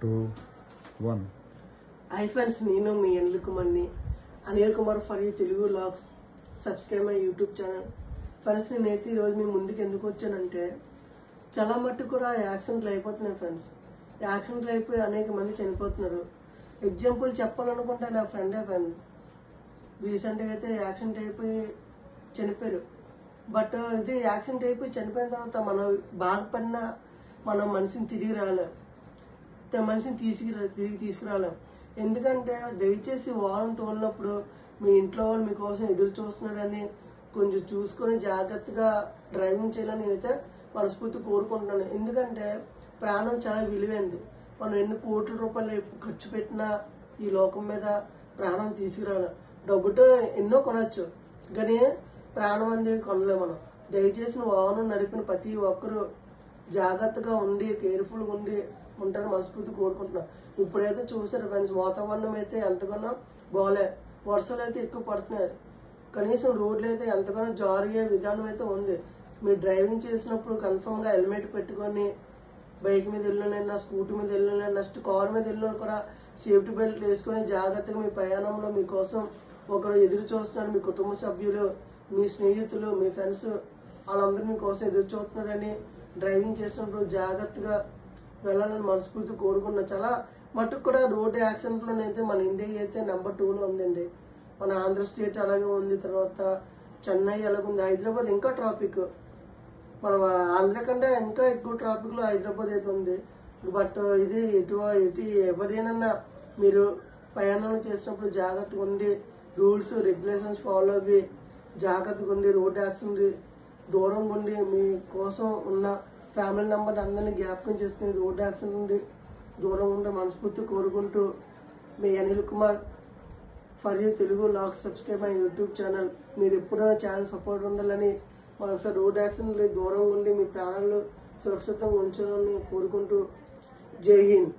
2, 1. Hi friends, నేను మీ Anil Kumar for you Telugu vlogs. Subscribe my YouTube channel. Friends, నేనైతే ఈరోజు మీ ముందుకు ఎందుకు వచ్చానంటే, చాలా మట్టు కూడా యాక్సిడెంట్లు అయిపోతున్నాయి ఫ్రెండ్స్. యాక్సిడెంట్లు అయిపోయి అనేక మంది చనిపోతున్నారు. ఎగ్జాంపుల్ చెప్పాలనుకుంటే నా ఫ్రెండే ఫ్రెండ్ రీసెంట్గా అయితే యాక్సిడెంట్ అయిపోయి చనిపోయారు. బట్ ఇది యాక్సిడెంట్ అయిపోయి చనిపోయిన తర్వాత మనం బాధపడినా మనం మనిషిని తిరిగి రాలేం, మనిషిని తిరిగి తీసుకురాలేం. ఎందుకంటే దయచేసి వాహనం తోలినప్పుడు మీ ఇంట్లో వాళ్ళు మీకోసం ఎదురు చూస్తున్నారని కొంచెం చూసుకొని జాగ్రత్తగా డ్రైవింగ్ చేయాలని నేనైతే మనస్ఫూర్తి కోరుకుంటున్నాను. ఎందుకంటే ప్రాణం చాలా విలువైంది. మనం ఎన్ని కోట్ల రూపాయలు ఖర్చు పెట్టినా ఈ లోకం మీద ప్రాణం తీసుకురాలేం. డబ్బుతో ఎన్నో కొనవచ్చు, కానీ ప్రాణం అనేది కొనలేం మనం. దయచేసి వాహనం నడిపిన ప్రతి ఒక్కరూ జాగ్రత్తగా ఉండి కేర్ఫుల్గా ఉంటారని మనస్ఫూర్తి కోరుకుంటున్నాను. ఇప్పుడైతే చూసారు ఫ్రెండ్స్, వాతావరణం అయితే ఎంతగానో బాగాలే, వర్షాలు అయితే ఎక్కువ పడుతున్నాయి. కనీసం రోడ్లు అయితే ఎంతగానో జారిగే విధానం అయితే ఉంది. మీరు డ్రైవింగ్ చేసినప్పుడు కన్ఫర్మ్గా హెల్మెట్ పెట్టుకొని బైక్ మీద వెళ్ళినైనా స్కూటీ మీద వెళ్ళినా నెక్స్ట్ కార్ మీద వెళ్ళినా కూడా సేఫ్టీ బెల్ట్ వేసుకొని జాగ్రత్తగా మీ ప్రయాణంలో మీకోసం ఒకరు ఎదురు చూస్తున్నారు. మీ కుటుంబ సభ్యులు, మీ స్నేహితులు, మీ ఫ్రెండ్స్ వాళ్ళందరూ మీకోసం ఎదురు చూస్తున్నారని డ్రైవింగ్ చేసినప్పుడు జాగ్రత్తగా వెళ్ళాలని మనస్ఫూర్తి కోరుకున్నా. చాలా మటుకు కూడా రోడ్డు యాక్సిడెంట్లోనైతే మన ఇండియా అయితే నెంబర్ 2లో ఉందండి. మన ఆంధ్ర స్టేట్ అలాగే ఉంది, తర్వాత చెన్నై అలాగే ఉంది, హైదరాబాద్ ఇంకా ట్రాఫిక్, మన ఆంధ్ర కంటే ఇంకా ఎక్కువ ట్రాఫిక్లో హైదరాబాద్ అయితే ఉంది. బట్ ఇది ఎటు ఎవరైనా మీరు ప్రయాణాలు చేసినప్పుడు జాగ్రత్తగా ఉండి రూల్స్ రెగ్యులేషన్స్ ఫాలో అవ్వి జాగ్రత్తగా ఉండి రోడ్డు యాక్సిడెంట్ దూరంగా ఉండి మీ కోసం ఉన్న ఫ్యామిలీ మెంబర్ అందరినీ జ్ఞాపకం చేసుకుని రోడ్డు యాక్సిడెంట్ నుండి దూరం ఉండే మనస్ఫూర్తి కోరుకుంటూ మీ Anil Kumar for you Telugu vlogs. Subscribe my YouTube channel. మీరు ఎప్పుడైనా ఛానల్ సపోర్ట్ ఉండాలని మరొకసారి రోడ్డు యాక్సిడెంట్ దూరంగా ఉండి మీ ప్రాణాలు సురక్షితంగా ఉంచాలని కోరుకుంటూ జై హింద్.